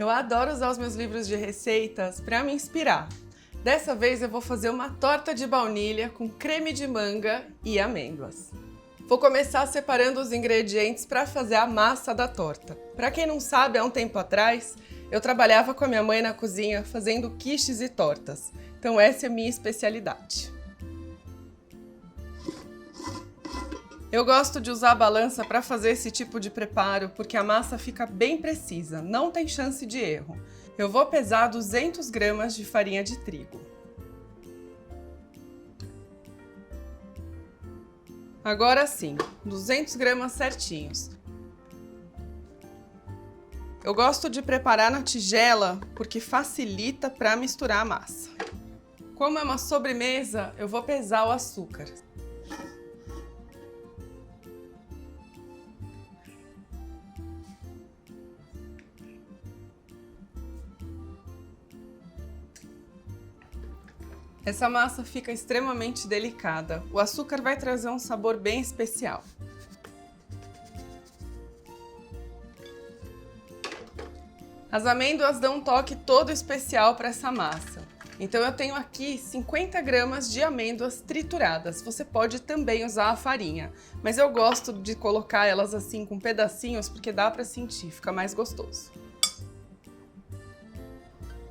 Eu adoro usar os meus livros de receitas para me inspirar. Dessa vez eu vou fazer uma torta de baunilha com creme de manga e amêndoas. Vou começar separando os ingredientes para fazer a massa da torta. Para quem não sabe, há um tempo atrás, eu trabalhava com a minha mãe na cozinha fazendo quiches e tortas. Então essa é a minha especialidade. Eu gosto de usar a balança para fazer esse tipo de preparo porque a massa fica bem precisa, não tem chance de erro. Eu vou pesar 200 gramas de farinha de trigo. Agora sim, 200 gramas certinhos. Eu gosto de preparar na tigela porque facilita para misturar a massa. Como é uma sobremesa, eu vou pesar o açúcar. Essa massa fica extremamente delicada. O açúcar vai trazer um sabor bem especial. As amêndoas dão um toque todo especial para essa massa. Então eu tenho aqui 50 gramas de amêndoas trituradas. Você pode também usar a farinha, mas eu gosto de colocar elas assim com pedacinhos porque dá para sentir, fica mais gostoso.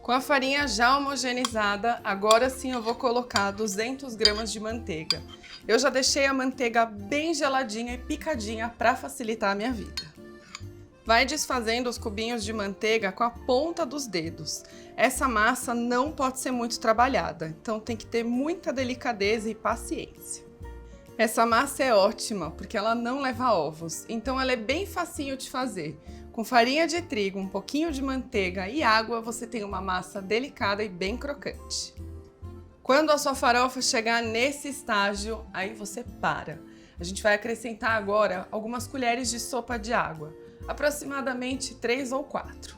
Com a farinha já homogeneizada, agora sim eu vou colocar 200 gramas de manteiga. Eu já deixei a manteiga bem geladinha e picadinha para facilitar a minha vida. Vai desfazendo os cubinhos de manteiga com a ponta dos dedos. Essa massa não pode ser muito trabalhada, então tem que ter muita delicadeza e paciência. Essa massa é ótima porque ela não leva ovos, então ela é bem facinho de fazer. Com farinha de trigo, um pouquinho de manteiga e água, você tem uma massa delicada e bem crocante. Quando a sua farofa chegar nesse estágio, aí você para. A gente vai acrescentar agora algumas colheres de sopa de água, aproximadamente 3 ou 4.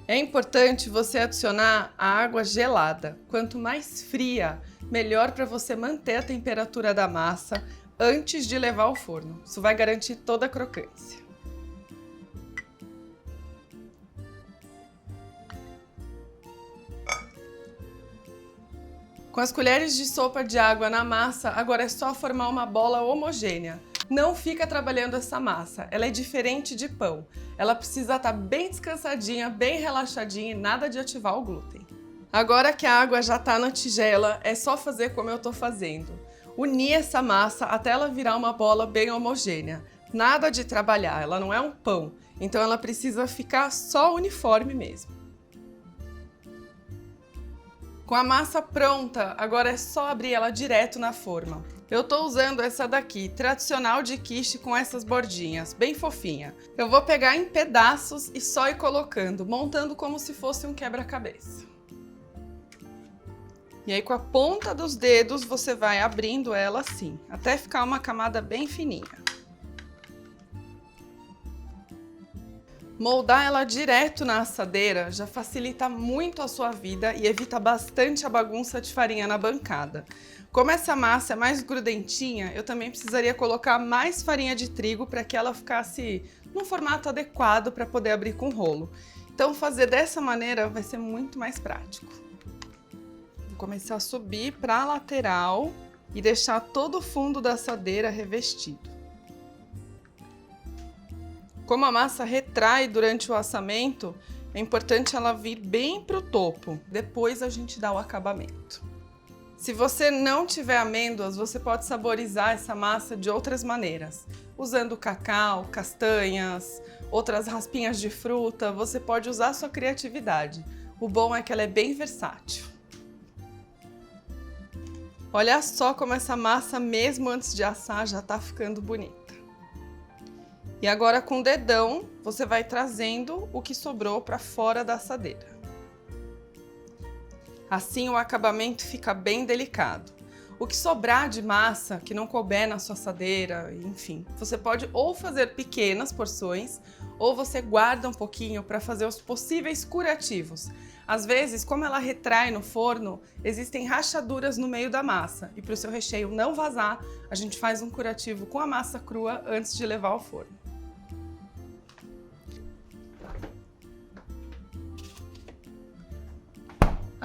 É importante você adicionar a água gelada. Quanto mais fria, melhor para você manter a temperatura da massa antes de levar ao forno. Isso vai garantir toda a crocância. Com as colheres de sopa de água na massa, agora é só formar uma bola homogênea. Não fica trabalhando essa massa, ela é diferente de pão. Ela precisa estar bem descansadinha, bem relaxadinha e nada de ativar o glúten. Agora que a água já está na tigela, é só fazer como eu estou fazendo. Unir essa massa até ela virar uma bola bem homogênea. Nada de trabalhar, ela não é um pão, então ela precisa ficar só uniforme mesmo. Com a massa pronta, agora é só abrir ela direto na forma. Eu tô usando essa daqui, tradicional de quiche com essas bordinhas, bem fofinha. Eu vou pegar em pedaços e só ir colocando, montando como se fosse um quebra-cabeça. E aí com a ponta dos dedos você vai abrindo ela assim, até ficar uma camada bem fininha. Moldar ela direto na assadeira já facilita muito a sua vida e evita bastante a bagunça de farinha na bancada. Como essa massa é mais grudentinha, eu também precisaria colocar mais farinha de trigo para que ela ficasse num formato adequado para poder abrir com rolo. Então fazer dessa maneira vai ser muito mais prático. Vou começar a subir para a lateral e deixar todo o fundo da assadeira revestido. Como a massa retrai durante o assamento, é importante ela vir bem para o topo, depois a gente dá o acabamento. Se você não tiver amêndoas, você pode saborizar essa massa de outras maneiras, usando cacau, castanhas, outras raspinhas de fruta, você pode usar a sua criatividade. O bom é que ela é bem versátil. Olha só como essa massa, mesmo antes de assar, já está ficando bonita. E agora com o dedão, você vai trazendo o que sobrou para fora da assadeira. Assim o acabamento fica bem delicado. O que sobrar de massa, que não couber na sua assadeira, enfim, você pode ou fazer pequenas porções, ou você guarda um pouquinho para fazer os possíveis curativos. Às vezes, como ela retrai no forno, existem rachaduras no meio da massa. E para o seu recheio não vazar, a gente faz um curativo com a massa crua antes de levar ao forno.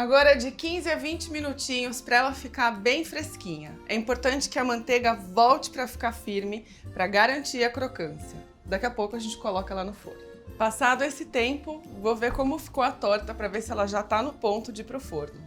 Agora de 15 a 20 minutinhos para ela ficar bem fresquinha. É importante que a manteiga volte para ficar firme, para garantir a crocância. Daqui a pouco a gente coloca ela no forno. Passado esse tempo, vou ver como ficou a torta para ver se ela já está no ponto de ir para o forno.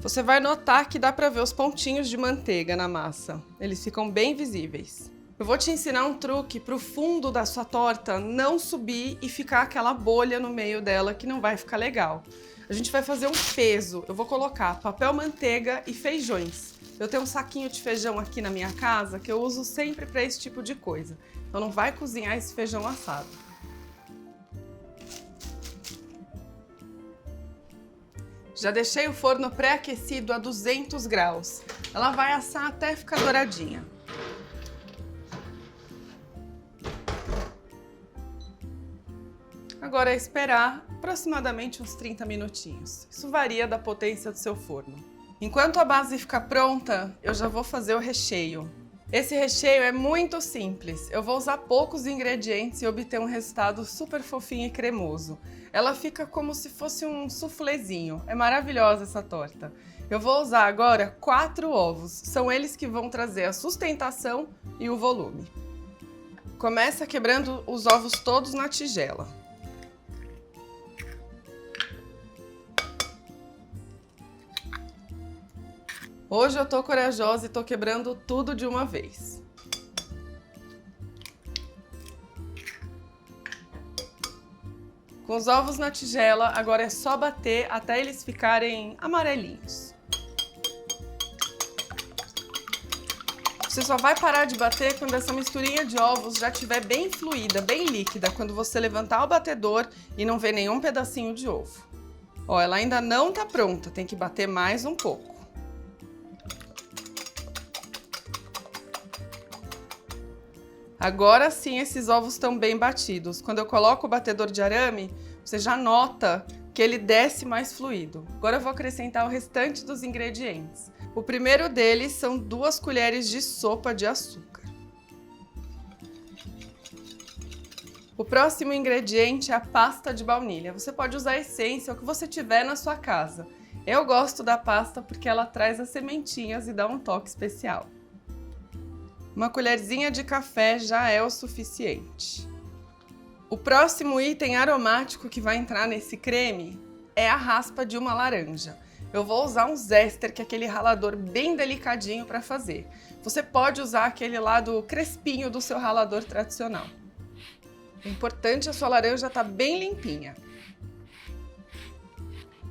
Você vai notar que dá para ver os pontinhos de manteiga na massa. Eles ficam bem visíveis. Eu vou te ensinar um truque para o fundo da sua torta não subir e ficar aquela bolha no meio dela que não vai ficar legal. A gente vai fazer um peso. Eu vou colocar papel manteiga e feijões. Eu tenho um saquinho de feijão aqui na minha casa que eu uso sempre para esse tipo de coisa. Então não vai cozinhar esse feijão assado. Já deixei o forno pré-aquecido a 200 graus. Ela vai assar até ficar douradinha. Agora é esperar aproximadamente uns 30 minutinhos. Isso varia da potência do seu forno. Enquanto a base ficar pronta, eu já vou fazer o recheio. Esse recheio é muito simples. Eu vou usar poucos ingredientes e obter um resultado super fofinho e cremoso. Ela fica como se fosse um suflezinho. É maravilhosa essa torta. Eu vou usar agora 4 ovos. São eles que vão trazer a sustentação e o volume. Começa quebrando os ovos todos na tigela. Hoje eu tô corajosa e tô quebrando tudo de uma vez. Com os ovos na tigela, agora é só bater até eles ficarem amarelinhos. Você só vai parar de bater quando essa misturinha de ovos já estiver bem fluida, bem líquida, quando você levantar o batedor e não ver nenhum pedacinho de ovo. Ó, ela ainda não tá pronta, tem que bater mais um pouco. Agora sim esses ovos estão bem batidos. Quando eu coloco o batedor de arame, você já nota que ele desce mais fluido. Agora eu vou acrescentar o restante dos ingredientes. O primeiro deles são 2 colheres de sopa de açúcar. O próximo ingrediente é a pasta de baunilha. Você pode usar a essência, o que você tiver na sua casa. Eu gosto da pasta porque ela traz as sementinhas e dá um toque especial. Uma colherzinha de café já é o suficiente. O próximo item aromático que vai entrar nesse creme é a raspa de uma laranja. Eu vou usar um zester, que é aquele ralador bem delicadinho para fazer. Você pode usar aquele lado crespinho do seu ralador tradicional. O importante é a sua laranja estar bem limpinha.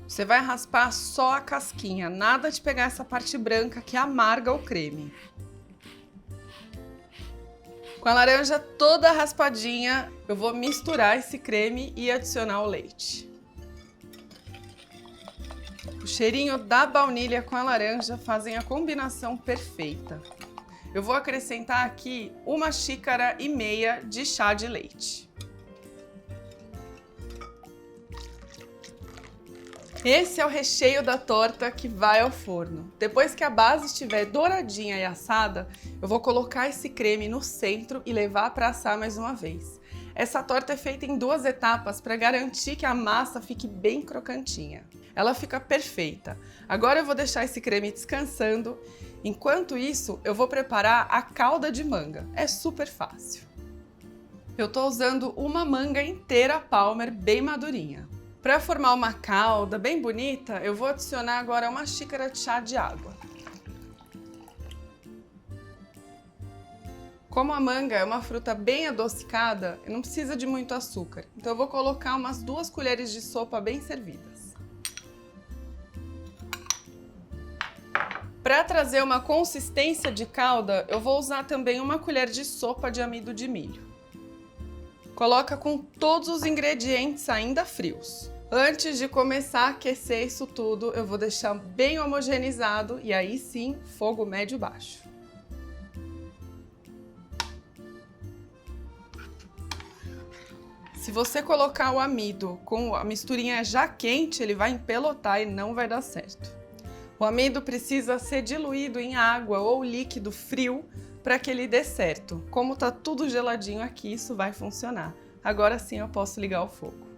Você vai raspar só a casquinha, nada de pegar essa parte branca que amarga o creme. Com a laranja toda raspadinha, eu vou misturar esse creme e adicionar o leite. O cheirinho da baunilha com a laranja fazem a combinação perfeita. Eu vou acrescentar aqui 1,5 xícaras de chá de leite. Esse é o recheio da torta que vai ao forno. Depois que a base estiver douradinha e assada, eu vou colocar esse creme no centro e levar para assar mais uma vez. Essa torta é feita em 2 etapas para garantir que a massa fique bem crocantinha. Ela fica perfeita. Agora eu vou deixar esse creme descansando. Enquanto isso, eu vou preparar a calda de manga. É super fácil. Eu estou usando uma manga inteira Palmer bem madurinha. Para formar uma calda bem bonita, eu vou adicionar agora 1 xícara de chá de água. Como a manga é uma fruta bem adocicada, não precisa de muito açúcar. Então eu vou colocar umas 2 colheres de sopa bem servidas. Para trazer uma consistência de calda, eu vou usar também 1 colher de sopa de amido de milho. Coloca com todos os ingredientes ainda frios. Antes de começar a aquecer isso tudo, eu vou deixar bem homogeneizado e aí sim, fogo médio baixo. Se você colocar o amido com a misturinha já quente, ele vai empelotar e não vai dar certo. O amido precisa ser diluído em água ou líquido frio para que ele dê certo. Como tá tudo geladinho aqui, isso vai funcionar. Agora sim eu posso ligar o fogo.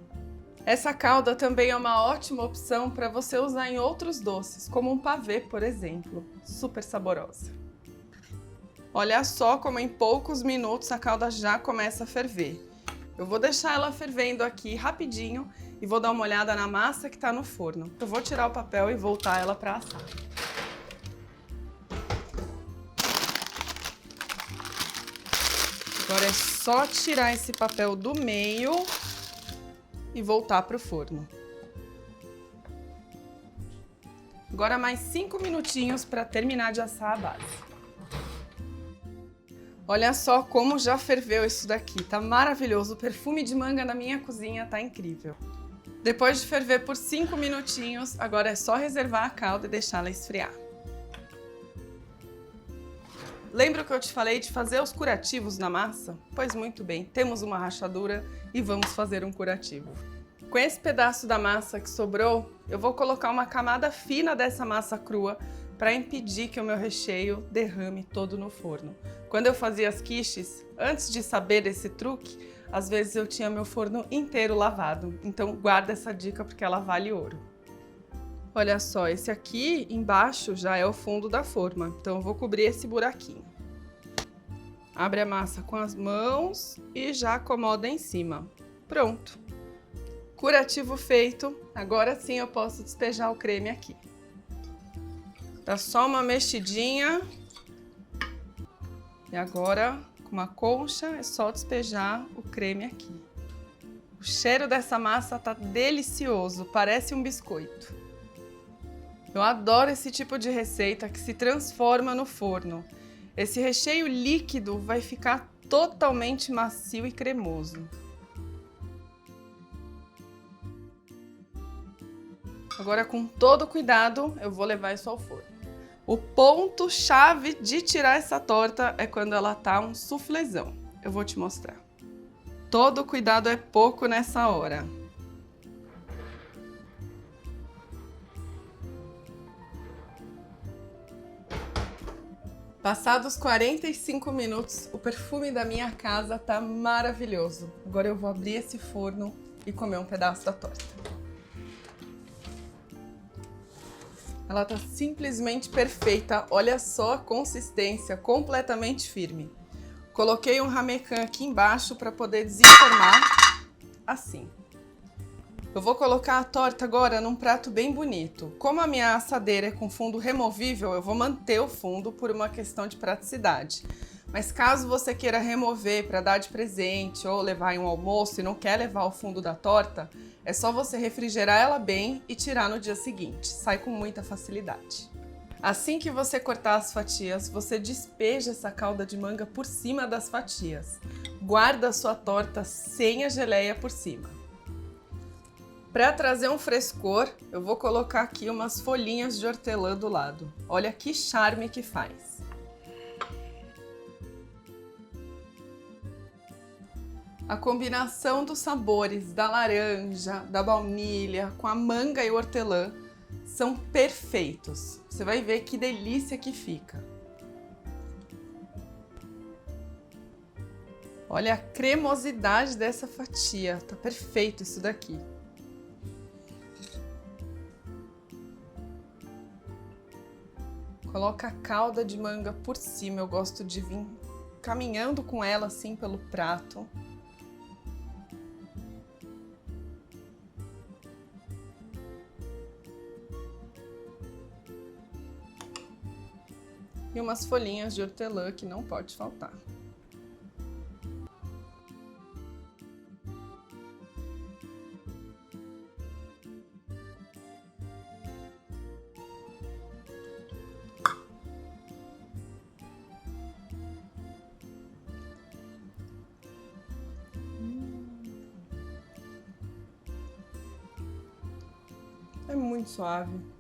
Essa calda também é uma ótima opção para você usar em outros doces, como um pavê, por exemplo. Super saborosa. Olha só como em poucos minutos a calda já começa a ferver. Eu vou deixar ela fervendo aqui rapidinho e vou dar uma olhada na massa que está no forno. Eu vou tirar o papel e voltar ela para assar. Agora é só tirar esse papel do meio e voltar para o forno. Agora mais 5 minutinhos para terminar de assar a base. Olha só como já ferveu isso daqui, tá maravilhoso. O perfume de manga na minha cozinha tá incrível. Depois de ferver por 5 minutinhos, agora é só reservar a calda e deixá-la esfriar. Lembra que eu te falei de fazer os curativos na massa? Pois muito bem, temos uma rachadura e vamos fazer um curativo. Com esse pedaço da massa que sobrou, eu vou colocar uma camada fina dessa massa crua para impedir que o meu recheio derrame todo no forno. Quando eu fazia as quiches, antes de saber desse truque, às vezes eu tinha meu forno inteiro lavado. Então guarda essa dica porque ela vale ouro. Olha só, esse aqui embaixo já é o fundo da forma, então eu vou cobrir esse buraquinho. Abre a massa com as mãos e já acomoda em cima. Pronto! Curativo feito, agora sim eu posso despejar o creme aqui. Dá só uma mexidinha. E agora, com uma concha, é só despejar o creme aqui. O cheiro dessa massa tá delicioso, parece um biscoito. Eu adoro esse tipo de receita que se transforma no forno. Esse recheio líquido vai ficar totalmente macio e cremoso. Agora, com todo cuidado, eu vou levar isso ao forno. O ponto chave de tirar essa torta é quando ela tá um suflezão. Eu vou te mostrar. Todo cuidado é pouco nessa hora. Passados 45 minutos, o perfume da minha casa tá maravilhoso. Agora eu vou abrir esse forno e comer um pedaço da torta. Ela tá simplesmente perfeita, olha só a consistência, completamente firme. Coloquei um ramequim aqui embaixo para poder desenformar, assim. Eu vou colocar a torta agora num prato bem bonito. Como a minha assadeira é com fundo removível, eu vou manter o fundo por uma questão de praticidade. Mas caso você queira remover para dar de presente ou levar em um almoço e não quer levar o fundo da torta, é só você refrigerar ela bem e tirar no dia seguinte. Sai com muita facilidade. Assim que você cortar as fatias, você despeja essa calda de manga por cima das fatias. Guarda a sua torta sem a geleia por cima. Para trazer um frescor, eu vou colocar aqui umas folhinhas de hortelã do lado. Olha que charme que faz. A combinação dos sabores da laranja, da baunilha, com a manga e o hortelã são perfeitos. Você vai ver que delícia que fica. Olha a cremosidade dessa fatia, tá perfeito isso daqui. Coloca a calda de manga por cima, eu gosto de vir caminhando com ela assim pelo prato. E umas folhinhas de hortelã que não pode faltar. É muito suave.